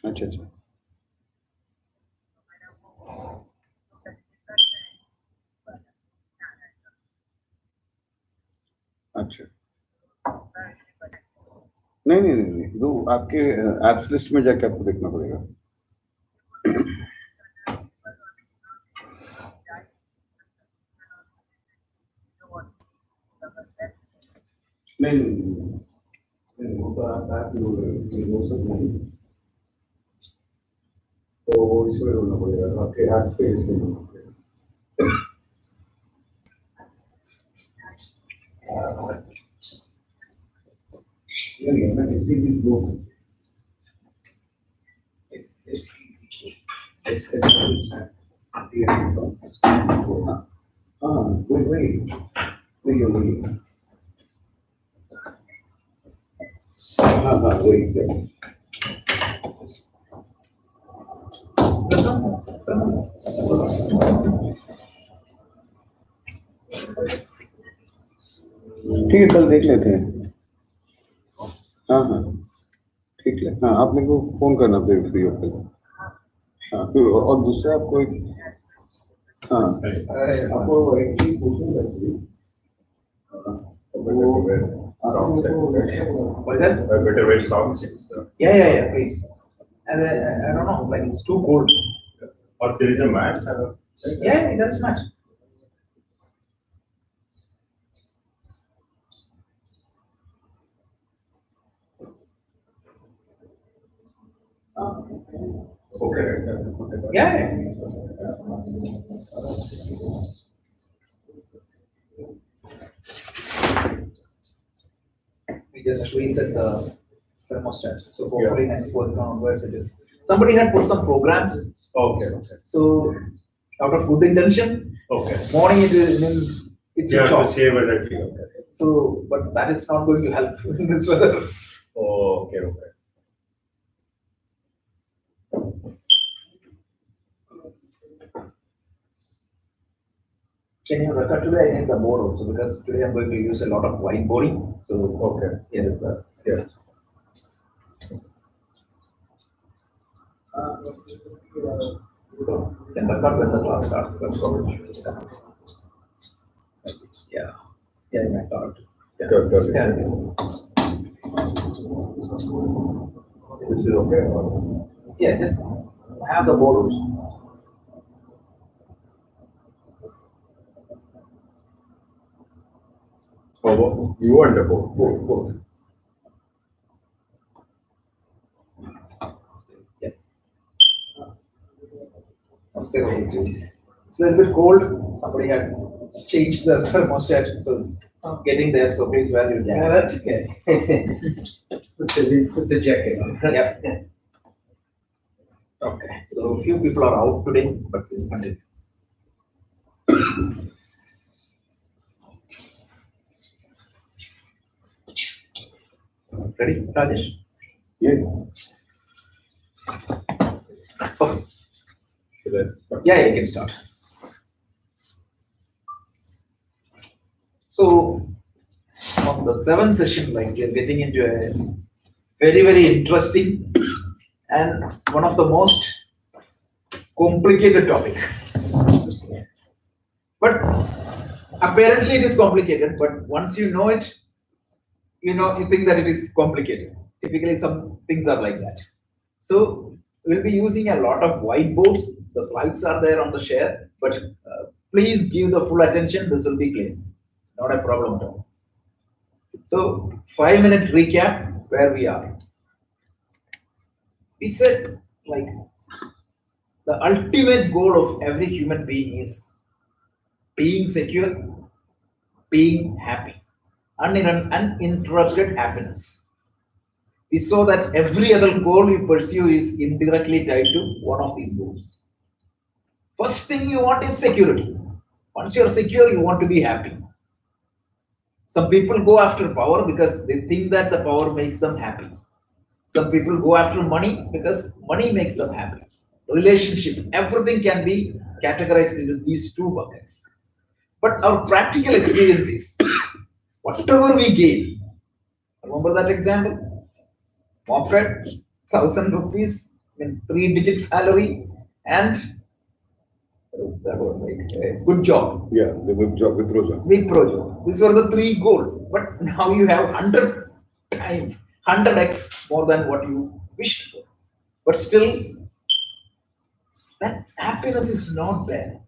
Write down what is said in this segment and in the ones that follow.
अच्छा अच्छा अच्छा। नहीं नहीं नहीं नहीं, तो आपके एप्स लिस्ट में जाके आपको देखना पड़ेगा। नहीं नहीं नहीं, नहीं, वो तो आप ऐप वो सब नहीं, तो वो इसमें ढूंढना पड़ेगा, तो आपके ऐप पे इसमें ढूंढना पड़ेगा। नहीं मैं इसकी भी वो हाँ वही वही वही वही, हाँ हाँ वही एग्जैक्टली। ठीक है, कल देख लेते हैं। हाँ हाँ ठीक है, हाँ आप मेरे को फोन करना फिर फ्री होकर। हाँ फिर और दूसरा आपको एक, हाँ आपको एक चीज पूछूंगा actually, What is that? A better way songs. Yeah, please. And I don't know, like it's too cold. Or there is a match. Yeah, it does match. Okay. Yeah. We just reset the thermostat. So hopefully next work onwards it is. Somebody had put some programs. Okay. So out of good intention, Okay. morning it is means it's You have switch to off. save energy. Okay. So, but that is not going to help in this weather. Oh, okay. Can you record today? I need the board also because today I'm going to use a lot of whiteboarding. So Okay. here is the Yeah. can record when the class starts. That's what it is. Yeah, record. Yeah. Good. Yeah. This is okay. Or? Yeah, just have the board also. Oh, you want the board? Yeah. It's a little bit cold. Somebody had changed the thermostat, so it's getting there. So please wear your jacket. Yeah, that's okay. Put the jacket on. Yeah. Okay. So few people are out today, but we'll continue. Ready, Rajesh? ये Okay. Should I start? Yeah, you can start. So, on the seventh session, like we are getting into a very interesting and one of the most complicated topic. But apparently it is complicated, but once you know it, you think that it is complicated. Typically, some things are like that. So we'll be using a lot of whiteboards. The slides are there on the share, but please give the full attention. This will be clear. Not a problem at all. So 5-minute recap where we are. We said like the ultimate goal of every human being is being secure, being happy, uninterrupted happiness. We saw that every other goal you pursue is indirectly tied to one of these goals. First thing you want is security. Once you're secure, you want to be happy. Some people go after power because they think that the power makes them happy. Some people go after money because money makes them happy. Relationship, everything can be categorized into these two buckets. But our practical experience is whatever we gain. Remember that example? Moped, 1,000 rupees, means 3-digit salary, and what was that one, like a good job. Yeah, the web job, Wipro job. Wipro job. These were the 3 goals. But now you have 100 times, 100x more than what you wished for. But still, that happiness is not there.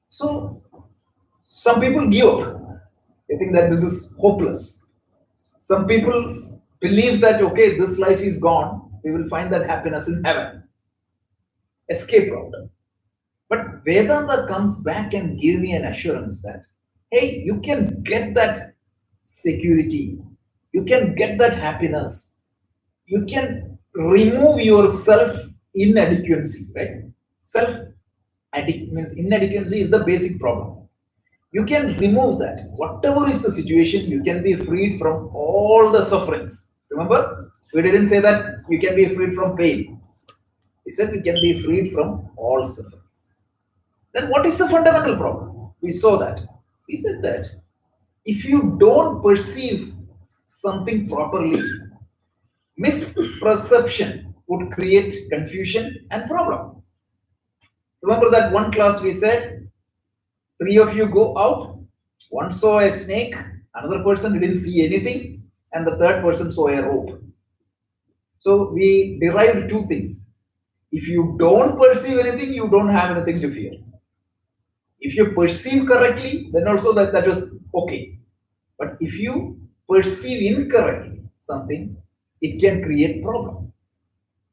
So some people give up. They think that this is hopeless. Some people believe that okay, this life is gone. We will find that happiness in heaven. Escape route. But Vedanta comes back and give me an assurance that hey, you can get that security, you can get that happiness, you can remove your self inadequacy, right? Self means inadequacy is the basic problem. You can remove that. Whatever is the situation, you can be freed from all the sufferings. Remember, we didn't say that you can be freed from pain. We said we can be freed from all sufferings. Then what is the fundamental problem? We saw that. We said that if you don't perceive something properly, misperception would create confusion and problem. Remember that one class we said, 3 of you go out, one saw a snake, another person didn't see anything, and the third person saw a rope. So we derived 2 things. If you don't perceive anything, you don't have anything to fear. If you perceive correctly, then also that was okay. But if you perceive incorrectly something, it can create problem.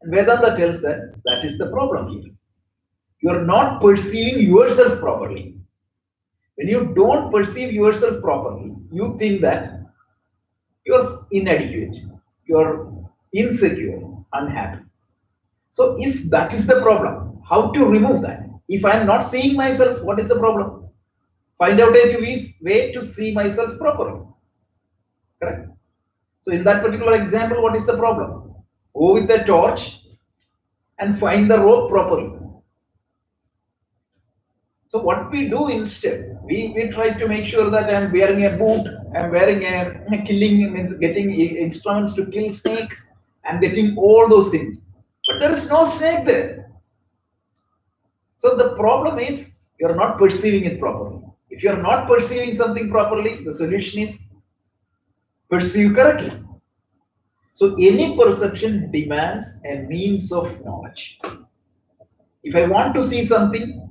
And Vedanta tells that that is the problem here. You are not perceiving yourself properly. When you don't perceive yourself properly, you think that you are inadequate, you are insecure, unhappy. So if that is the problem, how to remove that? If I am not seeing myself, what is the problem? Find out a way to see myself properly. Correct? So in that particular example, what is the problem? Go with the torch and find the rope properly. So what we do instead, we try to make sure that I'm wearing a boot, I'm wearing a killing, means getting instruments to kill snake, I'm getting all those things. But there is no snake there. So the problem is you're not perceiving it properly. If you're not perceiving something properly, the solution is perceive correctly. So any perception demands a means of knowledge. If I want to see something,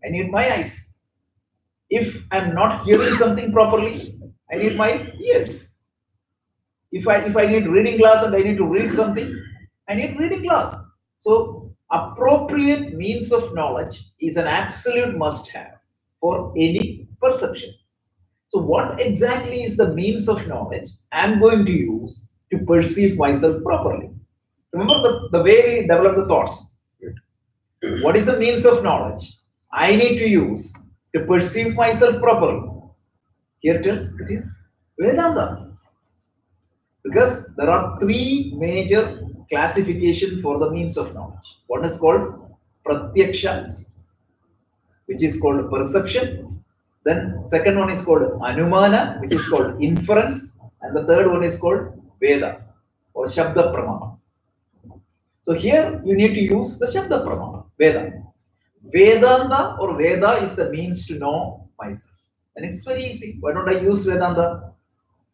I need my eyes. If I'm not hearing something properly, I need my ears. If I need reading glass and I need to read something, I need reading glass. So appropriate means of knowledge is an absolute must-have for any perception. So what exactly is the means of knowledge I'm going to use to perceive myself properly? Remember the way we develop the thoughts. What is the means of knowledge I need to use to perceive myself properly? Here tells it is Vedanta. Because there are 3 major classifications for the means of knowledge. One is called Pratyaksha, which is called perception. Then second one is called Anumana, which is called inference. And the third one is called Veda or Shabda Pramana. So here you need to use the Shabda Pramana, Veda. Vedanta or Veda is the means to know myself. And it's very easy. Why don't I use Vedanta?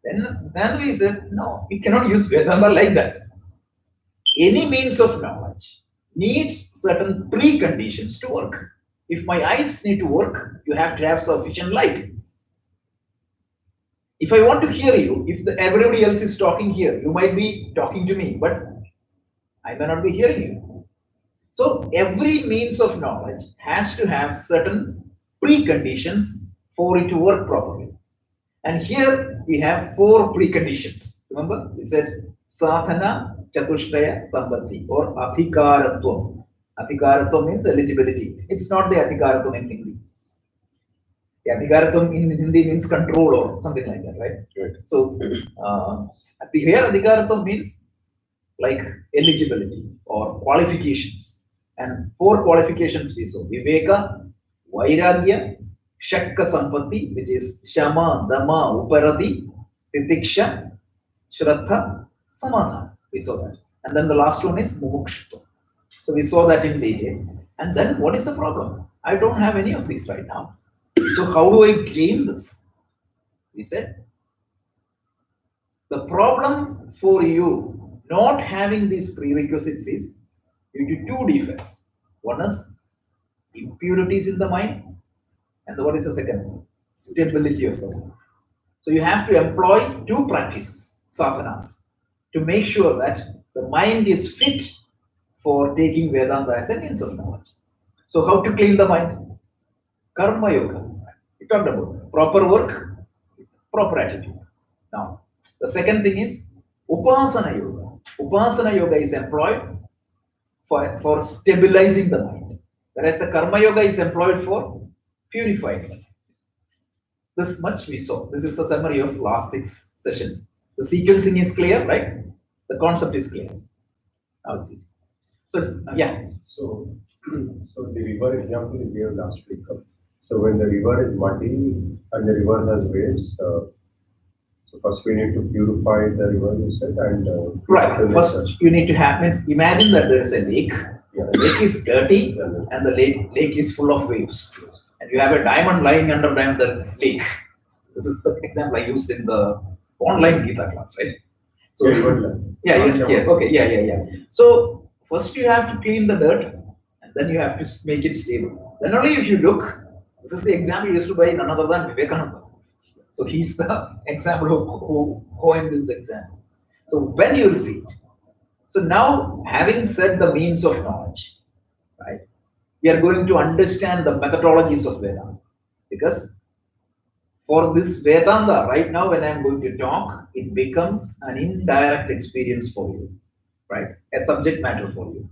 Then we said, no, we cannot use Vedanta like that. Any means of knowledge needs certain preconditions to work. If my eyes need to work, you have to have sufficient light. If I want to hear you, if everybody else is talking here, you might be talking to me, but I may not be hearing you. So every means of knowledge has to have certain preconditions for it to work properly. And here we have 4 preconditions. Remember, we said sadhana, chatushtaya, sambandhi, or adhikaratvam. Adhikaratvam means eligibility. It's not the adhikaratvam in Hindi. The adhikaratvam in Hindi means control or something like that, right? Right. So here adhikaratvam means like eligibility or qualifications. And 4 qualifications we saw: viveka, vairagya, Shakka Sampatti, which is Shama, Dama, Uparati, Titiksha, Shraddha, Samadha. We saw that. And then the last one is Mumukshutva. So we saw that in detail. And then what is the problem? I don't have any of these right now. So how do I gain this? We said the problem for you not having these prerequisites is due to two defects. One is impurities in the mind, and what is the second? Stability of the mind. So you have to employ two practices, sadhanas, to make sure that the mind is fit for taking Vedanta as a means of knowledge. So how to clean the mind? Karma yoga. We talked about proper work, proper attitude. Now, the second thing is upasana yoga. Upasana yoga is employed for stabilizing the mind, whereas the karma yoga is employed for purifying it. This much we saw. This is a summary of last 6 sessions. The sequencing is clear, right? The concept is clear. Now it's easy. So, yeah. So, so the river example you gave last week. So when the river is muddy and the river has waves, so first we need to purify the river, you said, and Right. First, you need to have, means imagine that there is a lake. Yeah. The lake is dirty and the lake is full of waves. And you have a diamond lying under the lake. This is the example I used in the online Gita class, right? So, yeah. So first you have to clean the dirt, and then you have to make it stable. Then only if you look, this is the example used by none other than Vivekananda. So he's the example who coined this example. So when you will see it. So now, having said the means of knowledge, right, we are going to understand the methodologies of Vedanta. Because for this Vedanta, right now when I'm going to talk, it becomes an indirect experience for you, right? A subject matter for you.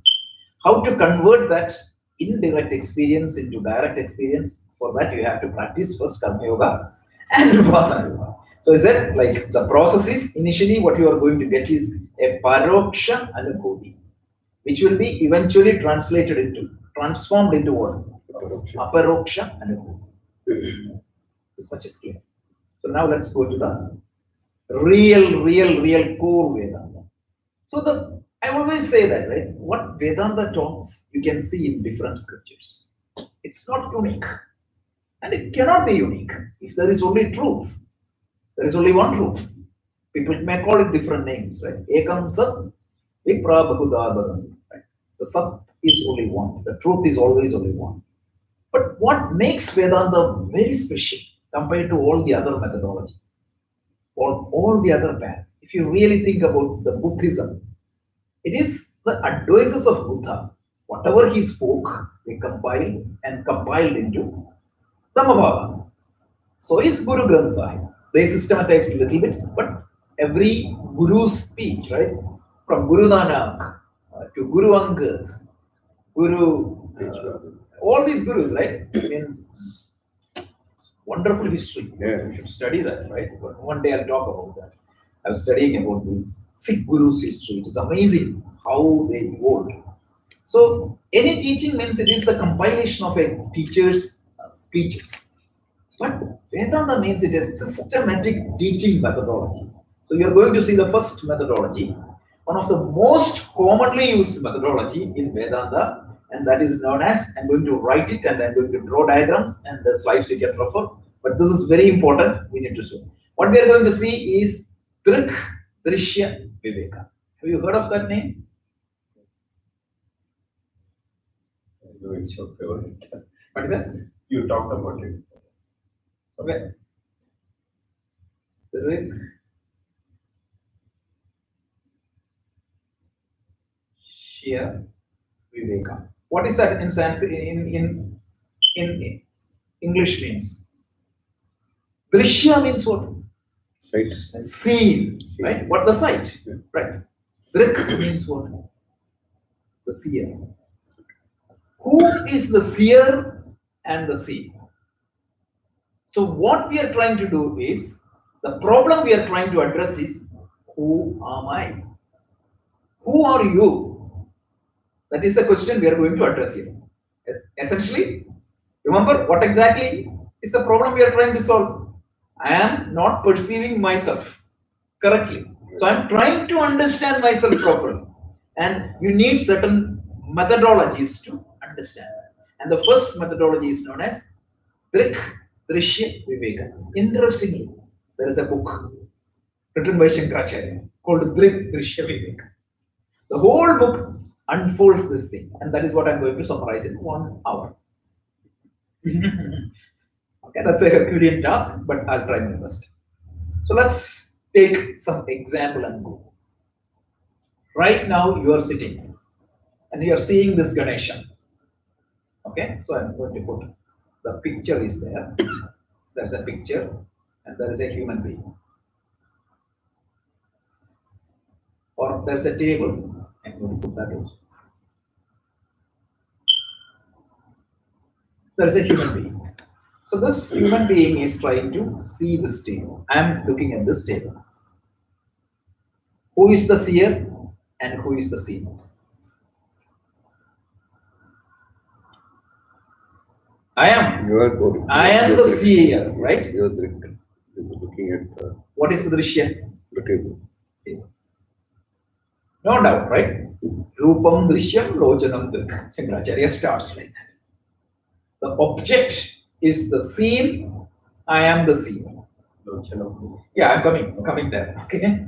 How to convert that indirect experience into direct experience, for that you have to practice first Karma Yoga and Vipassana Yoga. So is that like the process is initially what you are going to get is a Paroksha and a Bodhi, which will be eventually transformed into what? Aparoksha and a Bodhi. This much is clear. So now let's go to the real core Vedanta. So I always say that, right? What Vedanta talks, you can see in different scriptures. It's not unique. And it cannot be unique if there is only truth. There is only one truth. People may call it different names, right? Ekam Sat, Vipra Bahudar. Right? The Sat is only one. The truth is always only one. But what makes Vedanta very special compared to all the other methodology, or all the other path, if you really think about the Buddhism, it is the advices of Buddha. Whatever he spoke, they compiled into Dhammavada. So is Guru Granth Sahib. They systematized a little bit, but every Guru's speech, right? From Guru Nanak to Guru Angad, all these Gurus, right? Means it's wonderful history. Yeah. You should study that, right? But one day I'll talk about that. I was studying about this Sikh Gurus history. It is amazing how they evolved. So any teaching means it is the compilation of a teacher's speeches. But Vedanta means it is systematic teaching methodology. So you are going to see the first methodology, one of the most commonly used methodology in Vedanta, and that is known as, I'm going to write it and I'm going to draw diagrams and the slides you can refer. But this is very important, we need to see. What we are going to see is Drik, Drishya, Viveka. Have you heard of that name? I know it's your favorite. What is that? You talked about it. Okay. Drik, Shya, Viveka. What is that in Sanskrit? In English means? Drishya means what? Sight. Seen, right? What the sight, Yeah. right? Drik means what? The seer. Who is the seer and the seer? So what we are trying to do is, the problem we are trying to address is, who am I? Who are you? That is the question we are going to address here. Essentially, remember what exactly is the problem we are trying to solve? I am not perceiving myself correctly. So I'm trying to understand myself properly. And you need certain methodologies to understand that. And the first methodology is known as Drik Drishya Viveka. Interestingly, there is a book written by Shankaracharya called Drik Drishya Viveka. The whole book unfolds this thing, and that is what I'm going to summarize in 1 hour. Okay, that's a Herculean task, but I'll try my best. So let's take some example and go. Right now, you are sitting and you are seeing this Ganesha. Okay, so I'm going to put the picture is there. There's a picture, and there is a human being. Or there's a table. I'm going to put that also. There's a human being. So this human being is trying to see this table. I'm looking at this table. Who is the seer and who is the seen? I am. You are both. I am the seer, right? You are looking at What is the drishya? the table. No doubt, right? Rupam drishyam lojanam drik. Shankaracharya starts like that. The object is the seen. I am the seen. Yeah, I'm coming there. Okay.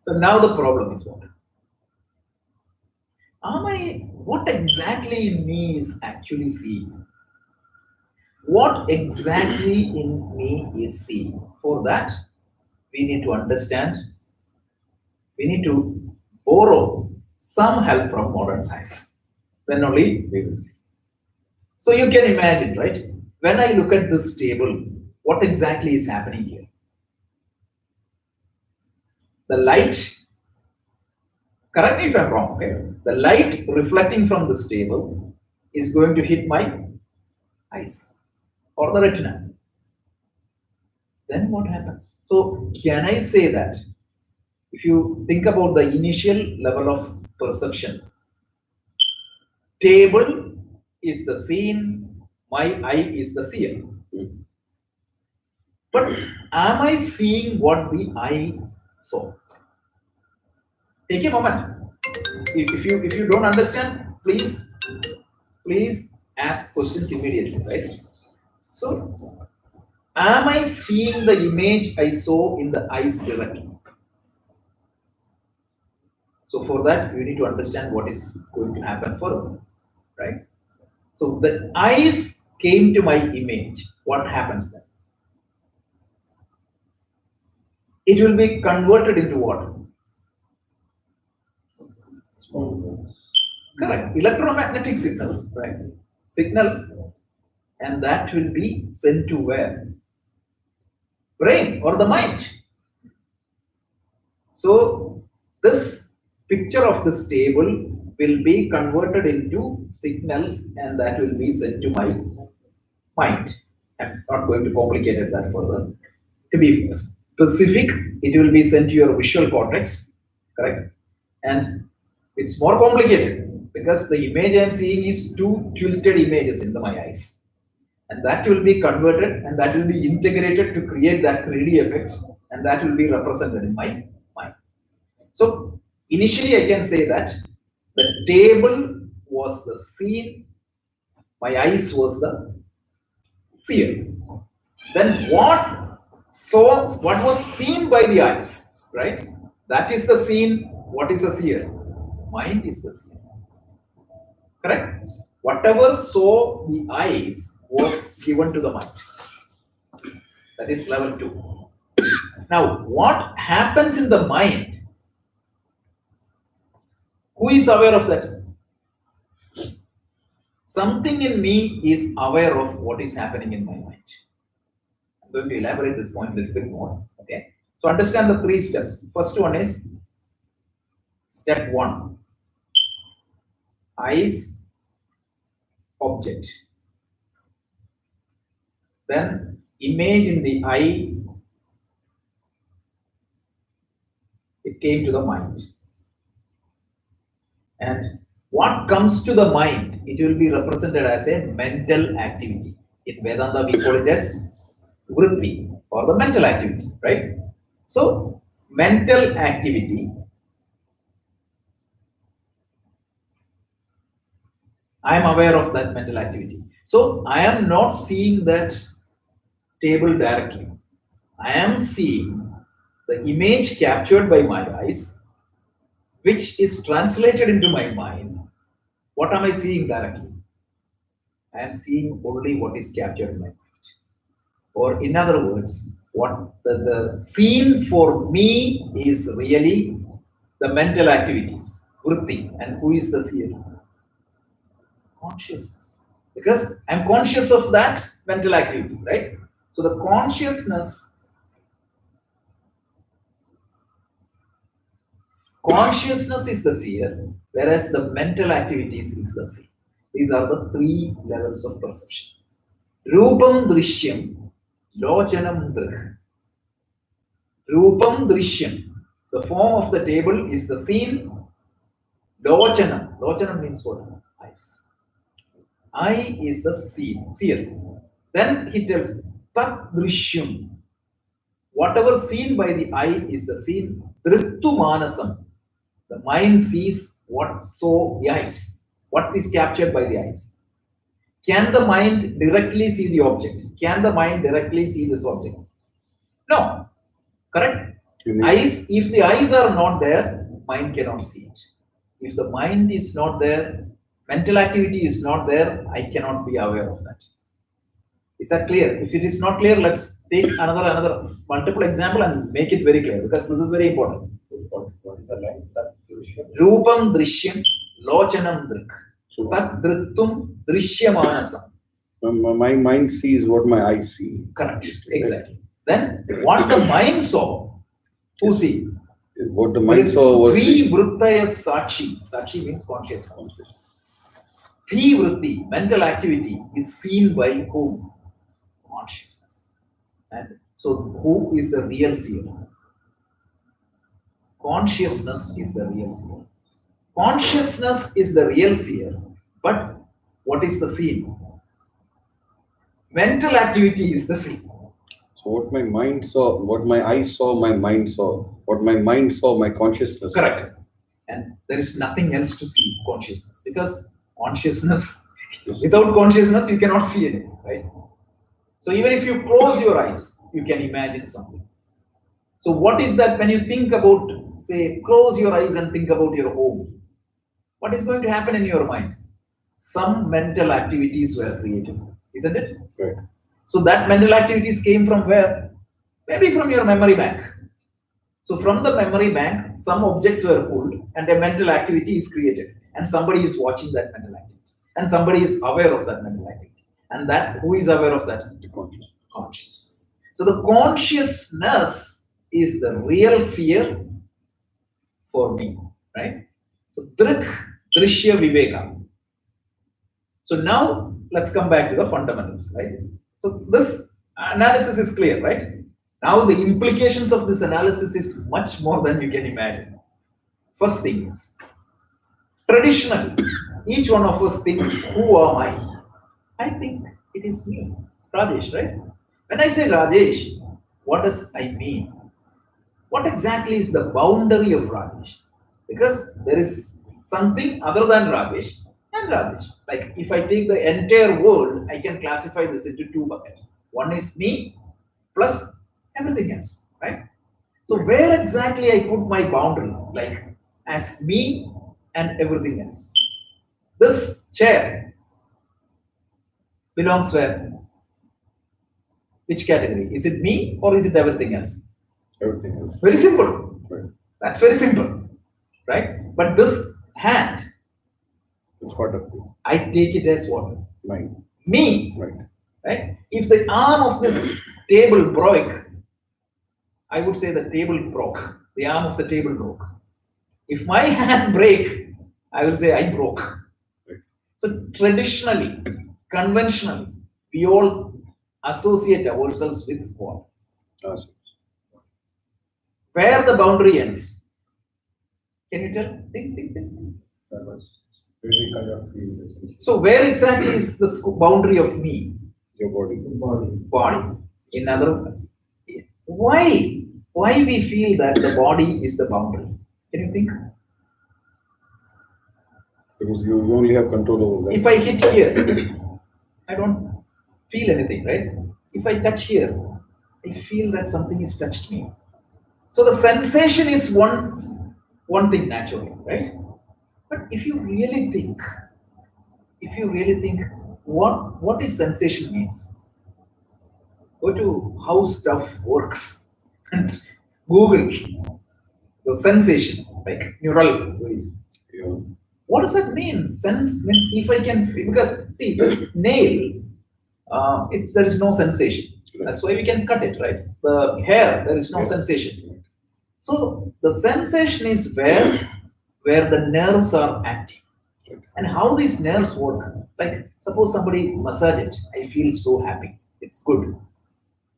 So now the problem is what? What exactly in me is actually seen? What exactly in me is seen? For that, we need to understand, we need to borrow some help from modern science. Then only we will see. So you can imagine, right? When I look at this table, what exactly is happening here? The light, correct me if I'm wrong, okay? The light reflecting from this table is going to hit my eyes or the retina. Then what happens? So can I say that if you think about the initial level of perception, table is the seen, my eye is the seer. But am I seeing what the eyes saw? Take a moment. If you don't understand, please ask questions immediately, right? So, am I seeing the image I saw in the eyes directly? So for that, you need to understand what is going to happen further, right? So the eyes came to my image. What happens then? It will be converted into what? Correct. Electromagnetic signals, right? Signals, and that will be sent to where? Brain or the mind. So this picture of this table will be converted into signals, and that will be sent to my mind. I'm not going to complicate that further. To be specific, it will be sent to your visual cortex, correct? And it's more complicated because the image I'm seeing is two tilted images in my eyes. And that will be converted and that will be integrated to create that 3D effect, and that will be represented in my mind. So initially I can say that the table was the scene, my eyes was the seer. Then what was seen by the eyes, right? That is the scene. What is the seer? Mind is the seer. Correct? Whatever saw the eyes was given to the mind. That is level 2. Now, what happens in the mind? Who is aware of that? Something in me is aware of what is happening in my mind. I'm going to elaborate this point a little bit more. Okay. So understand the 3 steps. First one is step 1. Eyes, object. Then image in the eye, it came to the mind. And what comes to the mind, it will be represented as a mental activity. In Vedanta, we call it as vritti or the mental activity, right? So, mental activity I am aware of that mental activity. So I am not seeing that table directly. I am seeing the image captured by my eyes, which is translated into my mind. What am I seeing directly? I am seeing only what is captured in my mind. Or in other words, what the scene for me is really the mental activities, vritti, and who is the seer? Consciousness. Because I'm conscious of that mental activity, right? So the consciousness is the seer, whereas the mental activities is the seer. These are the three levels of perception. Rupam drishyam, lochanam drih. Rupam drishyam. The form of the table is the scene. Lochanam. Lochanam means what? Eyes. Eye is the scene, seer. Then he tells tat drishyam. Whatever seen by the eye is the scene. Drittu manasam. The mind sees what saw the eyes. What is captured by the eyes? Can the mind directly see the object? Can the mind directly see this object? No. Correct? Eyes, if the eyes are not there, mind cannot see it. If the mind is not there, mental activity is not there, I cannot be aware of that. Is that clear? If it is not clear, let's take another multiple example and make it very clear, because this is very important. What is the line? That Rupam drishyam lochanam drik. Tat drittum drishyamanasam. My mind sees what my eyes see. Correct. Exactly. Then what the mind saw, who see? What the mind saw was Three vrittaya sakshi. Sakshi means consciousness. Three vritti, mental activity, is seen by whom? Consciousness. And so who is the real seer? Consciousness is the real seer. Consciousness is the real seer, but what is the scene? Mental activity is the scene. So what my mind saw, what my eyes saw, my mind saw. What my mind saw, my consciousness saw. Correct. And there is nothing else to see consciousness, because consciousness, without consciousness, you cannot see anything, right? So even if you close your eyes, you can imagine something. So what is that when you think about, say, close your eyes and think about your home? What is going to happen in your mind? Some mental activities were created, isn't it? Right. So that mental activities came from where? Maybe from your memory bank. So from the memory bank, some objects were pulled and a mental activity is created. And somebody is watching that mental activity. And somebody is aware of that mental activity. And that, who is aware of that? The consciousness. Consciousness. So the consciousness is the real seer for me, right? So drik, drishya, viveka. So now let's come back to the fundamentals, right? So this analysis is clear, right? Now the implications of this analysis is much more than you can imagine. First thing is, traditionally, each one of us think, who am I? I think it is me, Rajesh, right? When I say Rajesh, what does I mean? What exactly is the boundary of Rajesh? Because there is something other than Rajesh and Rajesh. Like if I take the entire world, I can classify this into two buckets. One is me plus everything else, right? So where exactly I put my boundary, like as me and everything else? This chair belongs where? Which category? Is it me or is it everything else? Everything else. Very simple. Right. That's very simple, right? But this hand, It's part of you. I take it as what? Mind. Me, Right. right? If the arm of this table broke, I would say the table broke. The arm of the table broke. If my hand break, I will say I broke. Right. So traditionally, conventionally, we all associate ourselves with what? Ourselves. Where the boundary ends? Can you tell? Think. that was very kind of feel this. So where exactly is the boundary of me? Your body. Body. In other, why we feel that the body is the boundary? Can you think? Because you only have control over that. If I hit here, I don't feel anything, right? If I touch here, I feel that something has touched me. So the sensation is one thing naturally, right? But if you really think, what is sensation means, go to how stuff works and Google the sensation, like neural ways. Yeah. What does that mean? Sense means if I can feel, because see this nail, it's there is no sensation. That's why we can cut it, right? The hair, there is no Yeah. sensation. So the sensation is where the nerves are active. And how these nerves work. Like suppose somebody massage it, I feel so happy. It's good.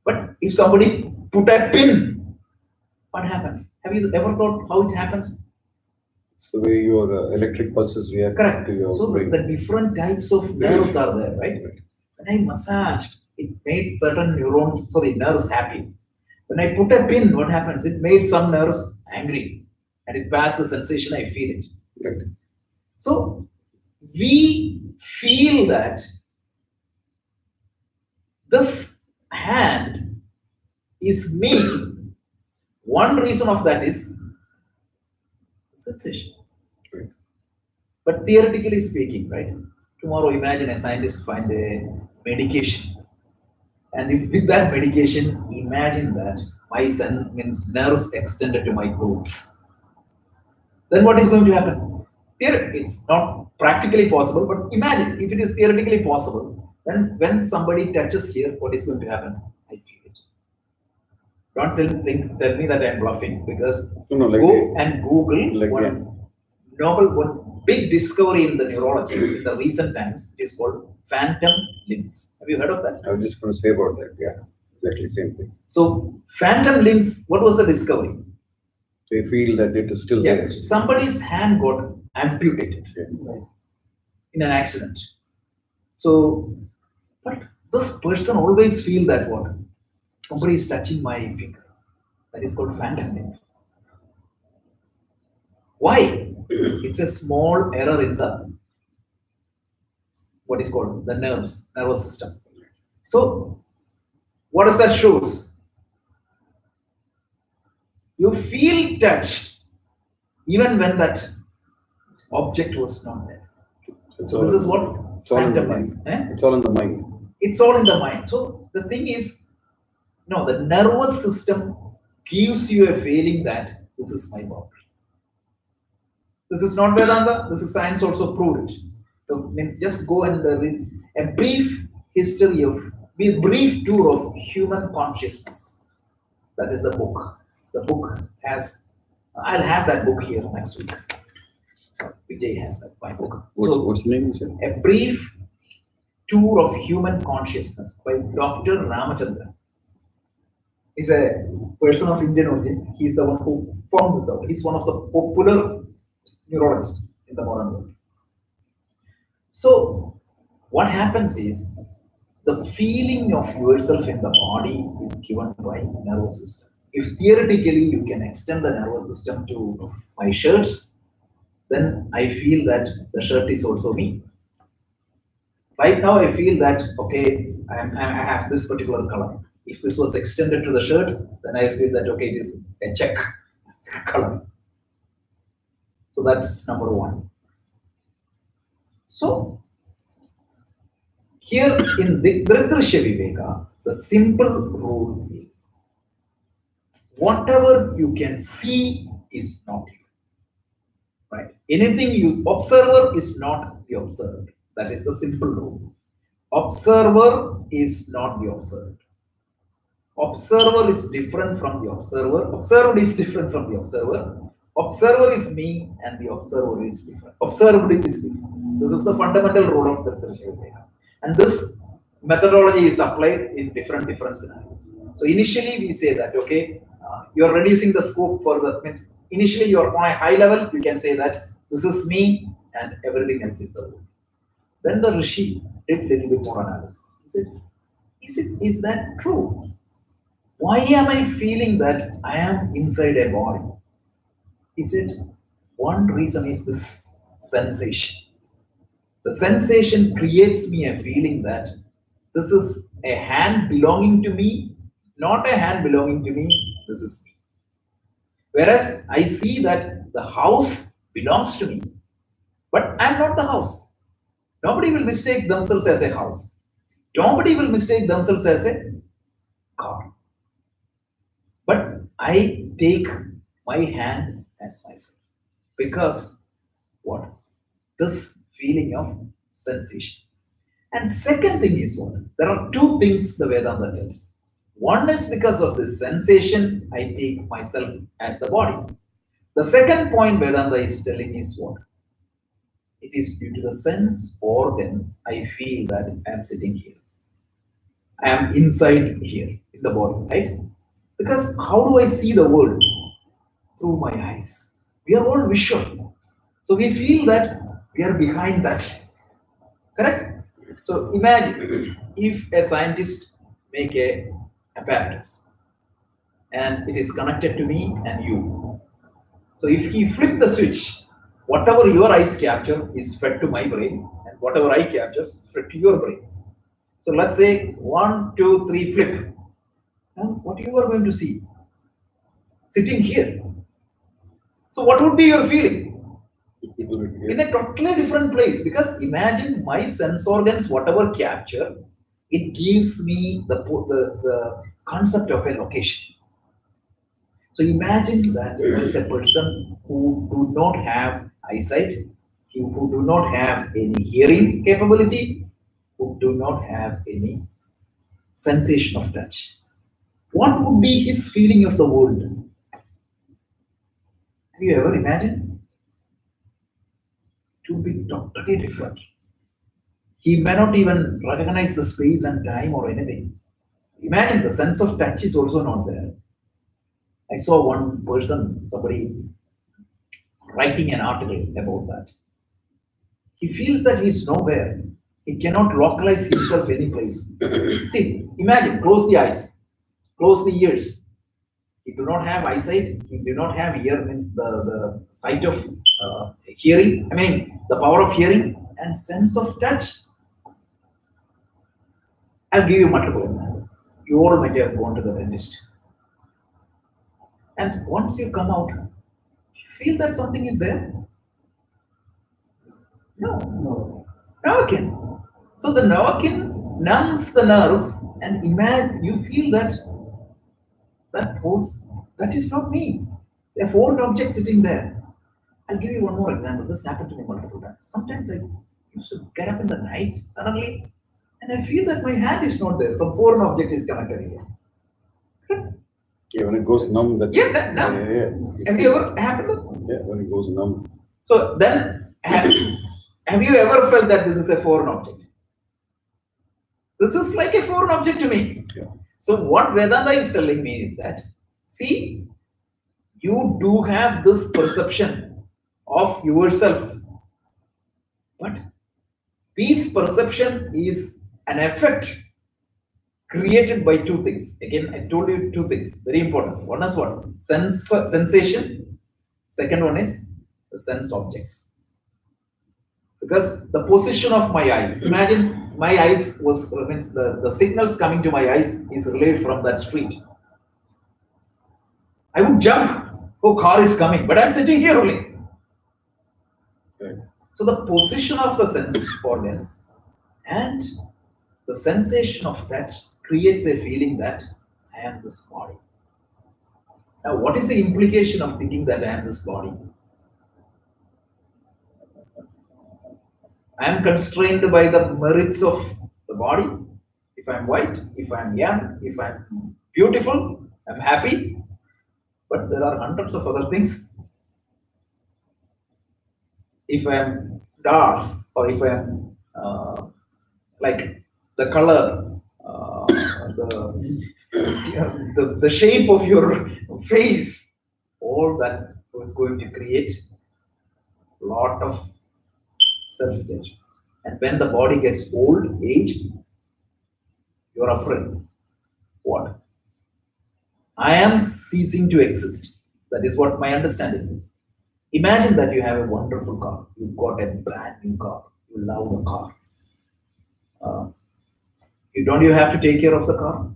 But if somebody put a pin, what happens? Have you ever thought how it happens? It's the way your electric pulses react Correct. to your So brain. the different types of nerves are there, right? When I massaged, it made certain nerves happy. When I put a pin, what happens? It made some nerves angry, and it passed the sensation. I feel it. Right. So we feel that this hand is me. One reason of that is sensation. Right. But theoretically speaking, right? Tomorrow, imagine a scientist find a medication, and if with that medication, imagine that my son means nerves extended to my glutes. Then what is going to happen? It's not practically possible, but imagine if it is theoretically possible. Then when somebody touches here, what is going to happen? I feel it. Don't tell me that I'm bluffing, because No, like go and Google like, one big discovery in the neurology in the recent times. It is called phantom limbs. Have you heard of that? I was just going to say about that. Yeah, exactly same thing. So phantom limbs, what was the discovery? They feel that it is still Yeah, there. somebody's hand got amputated Yeah. in an accident. So, but this person always feel that what? Somebody is touching my finger. That is called phantom limb. Why? It's a small error in the what is called the nervous system. So, what does that shows? You feel touched even when that object was not there. It's So all- this is what it's all in the phantom mind. is. Eh? It's all in the mind. It's all in the mind. So the thing is, no, the nervous system gives you a feeling that this is my boundary. This is not Vedanta, this is science also proved it. So means just go and read a brief history of, a brief tour of human consciousness. That is the book. The book has, I'll have that book here next week. Vijay has that, my book. What's the name? You said? A brief tour of human consciousness by Dr. Ramachandran. He's a person of Indian origin. He's the one who found this out. He's one of the popular neurologists in the modern world. So, what happens is the feeling of yourself in the body is given by nervous system. If theoretically you can extend the nervous system to my shirts, then I feel that the shirt is also me. Right now, I feel that okay, I have this particular color. If this was extended to the shirt, then I feel that okay, it is a check color. So that's number one. So here in the Dridrishya Viveka, the simple rule is whatever you can see is not you. Right? Anything you observer is not the observed. That is the simple rule. Observer is not the observed. Observer is different from the observer. Observed is different from the observer. Observer is me and the observer is different. Observed is different. This is the fundamental rule of the Dridrishya. And this methodology is applied in different scenarios. So initially we say that, okay, you're reducing the scope for the, means initially you're on a high level, you can say that this is me and everything else is the world. Then the Rishi did little bit more analysis. Is that true? Why am I feeling that I am inside a body? He said, one reason is this sensation. The sensation creates me a feeling that this is a hand belonging to me, not a hand belonging to me, this is me. Whereas I see that the house belongs to me, but I'm not the house. Nobody will mistake themselves as a house. Nobody will mistake themselves as a car. But I take my hand as myself. Because what? This feeling of sensation. And second thing is what? There are two things the Vedanta tells. One is because of this sensation, I take myself as the body. The second point Vedanta is telling is what? It is due to the sense organs I feel that I am sitting here. I am inside here in the body, right? Because how do I see the world? Through my eyes. We are all visual. So we feel that we are behind that. Correct? So imagine if a scientist make a apparatus and it is connected to me and you. So if he flip the switch, whatever your eyes capture is fed to my brain, and whatever I capture is fed to your brain. So let's say 1, 2, 3, flip. And what you are going to see? Sitting here. So what would be your feeling? In a totally different place, because imagine my sense organs, whatever capture, it gives me the concept of a location. So imagine that there is a person who do not have eyesight, who do not have any hearing capability, who do not have any sensation of touch. What would be his feeling of the world? Have you ever imagined? It would be totally different. He may not even recognize the space and time or anything. Imagine the sense of touch is also not there. I saw one person, somebody writing an article about that. He feels that he's nowhere. He cannot localize himself any place. See, imagine, close the eyes, close the ears. You do not have eyesight, you do not have ear, means the sight of hearing, I mean, the power of hearing and sense of touch. I'll give you multiple examples. You all might have gone to the dentist. And once you come out, you feel that something is there? No. Novocaine. So the Novocaine numbs the nerves and imagine, you feel that that is not me. There are foreign objects sitting there. I'll give you one more example. This happened to me multiple times. Sometimes I used to get up in the night suddenly and I feel that my hand is not there. Some foreign object is connected here. Yeah, when it goes numb, that's numb. Yeah. Have you ever happened? Yeah, when it goes numb. So then, have you ever felt that this is a foreign object? This is like a foreign object to me. Yeah. So what Vedanta is telling me is that, see, you do have this perception of yourself, but this perception is an effect created by two things. Again, I told you two things, very important. One is what? Sensation. Second one is the sense objects. Because the position of my eyes, imagine my eyes means the signals coming to my eyes is relayed from that street. I would jump, oh, car is coming, but I'm sitting here only. Right. So the position of the sense organs and the sensation of touch creates a feeling that I am this body. Now, what is the implication of thinking that I am this body? I am constrained by the merits of the body. If I'm white, if I'm young, if I'm beautiful, I'm happy. But there are hundreds of other things. If I'm dark, or if I'm like the color, the shape of your face, all that was going to create a lot of self-judgments. And when the body gets old, aged, you're afraid. What? I am ceasing to exist. That is what my understanding is. Imagine that you have a wonderful car. You've got a brand new car. You love the car. Don't you have to take care of the car?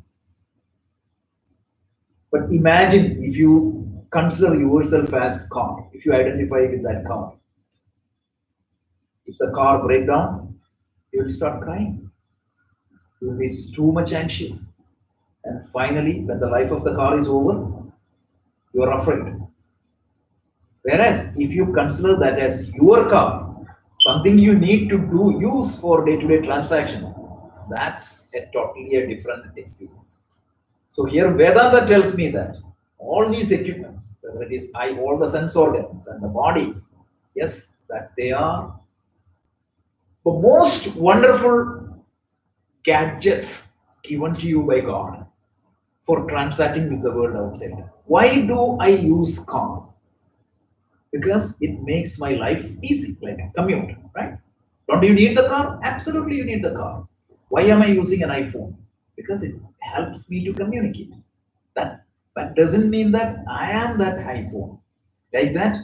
But imagine if you consider yourself as car, if you identify with that car. If the car breaks down, you will start crying. You will be too much anxious. And finally, when the life of the car is over, you are afraid. Whereas if you consider that as your car, something you need to use for day-to-day transaction, that's a totally different experience. So here Vedanta tells me that all these equipments, whether it is all the sense organs and the bodies, yes, that they are the most wonderful gadgets given to you by God for transacting with the world outside. Why do I use car? Because it makes my life easy, like a commute, right? Don't you need the car? Absolutely, you need the car. Why am I using an iPhone? Because it helps me to communicate. That doesn't mean that I am that iPhone. Like that,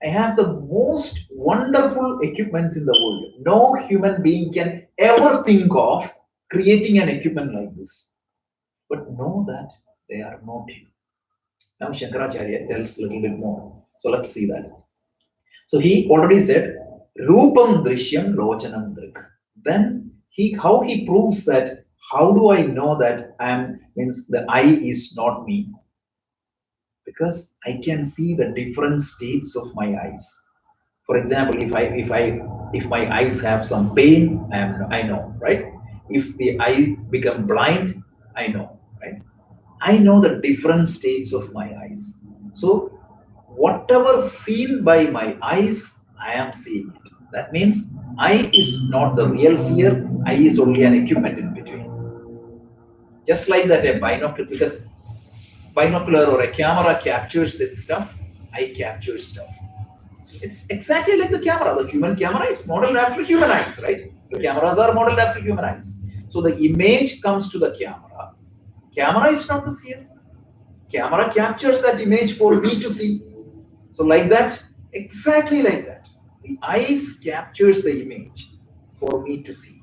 I have the most wonderful equipments in the world. No human being can ever think of creating an equipment like this. But know that they are not you. Now Shankaracharya tells a little bit more. So let's see that. So he already said, Rupam Drishyam Lochanam Drik. Then how he proves that, how do I know that means the I is not me? Because I can see the different states of my eyes. For example, if my eyes have some pain, I know, right? If the eye become blind, I know, right? I know the different states of my eyes. So whatever seen by my eyes, I am seeing it. That means eye is not the real seer, eye is only an equipment in between. Just like that, a binocular, because binocular or a camera captures that stuff, eye captures stuff. It's exactly like the camera. The human camera is modeled after human eyes, right? The cameras are modeled after human eyes. So the image comes to the camera. Camera is not the seer. Camera captures that image for me to see. So like that, exactly like that. The eyes captures the image for me to see.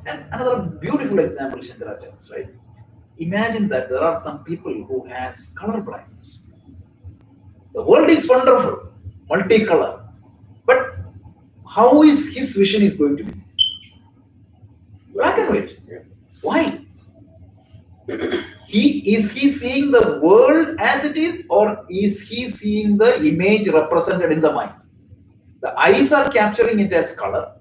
And another beautiful example Shankara tells, right? Imagine that there are some people who has color blindness. The world is wonderful, multicolor. But how is his vision is going to be? Black and white. Why? Is he seeing the world as it is, or is he seeing the image represented in the mind? The eyes are capturing it as color,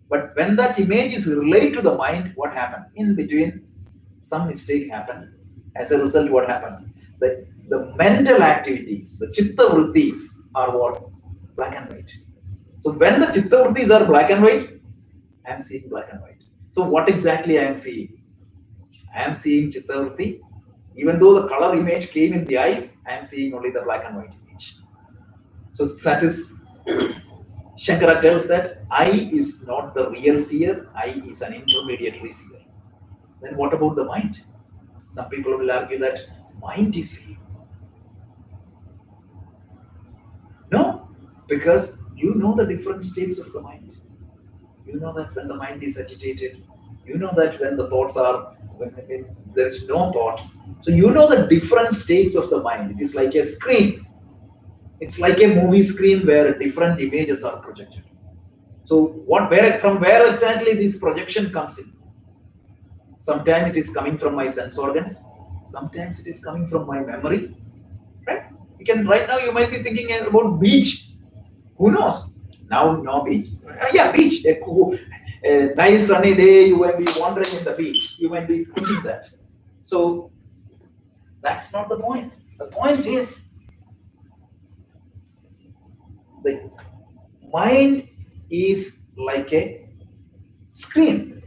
but when that image is relayed to the mind, what happened? In between, some mistake happened. As a result, what happened? The mental activities, the chitta vrittis are what? Black and white. So when the chitta vrittis are black and white, I am seeing black and white. So what exactly I am seeing? I am seeing chitta vritti. Even though the color image came in the eyes, I am seeing only the black and white image. So that is, Shankara tells that I is not the real seer, I is an intermediary seer. Then what about the mind? Some people will argue that mind is seeing. No, because you know the different states of the mind. You know that when the mind is agitated, you know that when the thoughts are, when there is no thoughts. So you know the different states of the mind. It is like a screen. It's like a movie screen where different images are projected. So from where exactly this projection comes in? Sometimes it is coming from my sense organs. Sometimes it is coming from my memory. Right? Right now you might be thinking about beach. Who knows? Now no beach. Yeah, beach. A nice sunny day, you might be wandering in the beach. You might be thinking that. So that's not the point. The point is the mind is like a screen.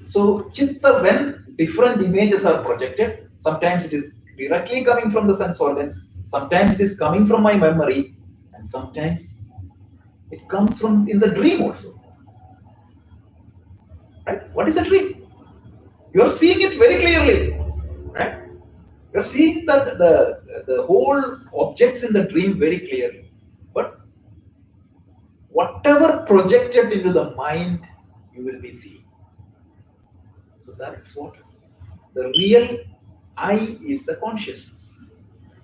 So chitta, when different images are projected, sometimes it is directly coming from the sense organs, sometimes it is coming from my memory, and sometimes it comes from in the dream also. Right? What is a dream? You are seeing it very clearly. Right? You are seeing that the whole objects in the dream very clearly. But whatever projected into the mind, you will be seeing. So that's what the real I is, the consciousness.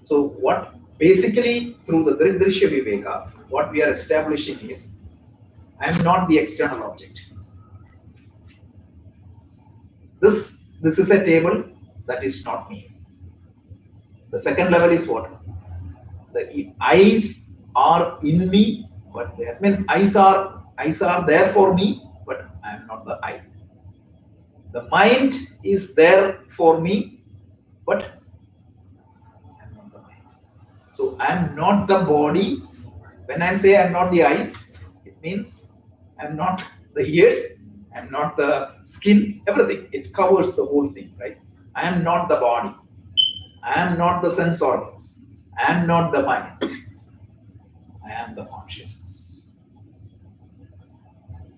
So what basically through the Drishya Viveka, what we are establishing is, I am not the external object. This is a table, that is not me. The second level is what? The eyes are in me, but that means eyes are there for me, but I am not the eye. The mind is there for me, but I am not the mind. So I am not the body. When I say I am not the eyes, it means I am not the ears, I am not the skin, everything. It covers the whole thing, right? I am not the body. I am not the sense organs. I am not the mind. I am the consciousness.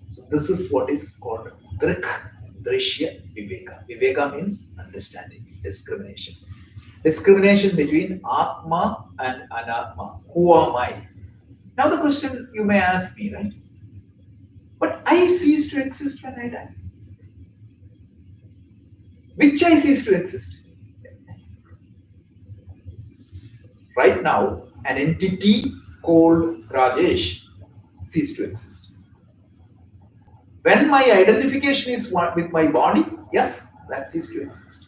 So this is what is called Drishya Viveka. Viveka means understanding, discrimination. Discrimination between Atma and Anatma. Who am I? Now the question you may ask me, right? But I cease to exist when I die. Which I cease to exist? Right now, an entity called Rajesh ceased to exist. When my identification is with my body, yes, that ceased to exist.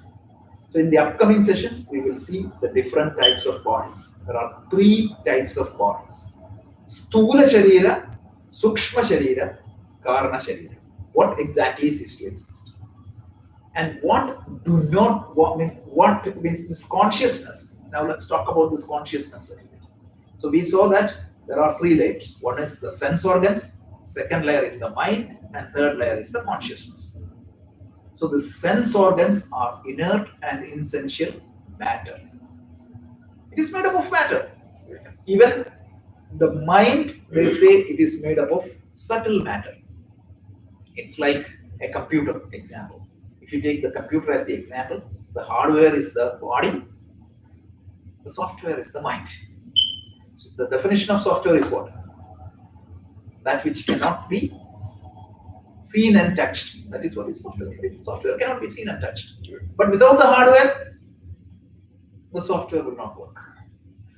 So in the upcoming sessions, we will see the different types of bodies. There are 3 types of bodies. Sthula Sharira, Sukshma Sharira, Karna Sharira. What exactly ceased to exist? And what means this consciousness. Now let's talk about this consciousness a little bit. So we saw that there are 3 layers. One is the sense organs, second layer is the mind, and third layer is the consciousness. So the sense organs are inert and essential matter. It is made up of matter. Even the mind, they say it is made up of subtle matter. It's like a computer example. If you take the computer as the example, the hardware is the body, the software is the mind. So the definition of software is what? That which cannot be seen and touched. That is what is software. Software cannot be seen and touched. But without the hardware, the software will not work.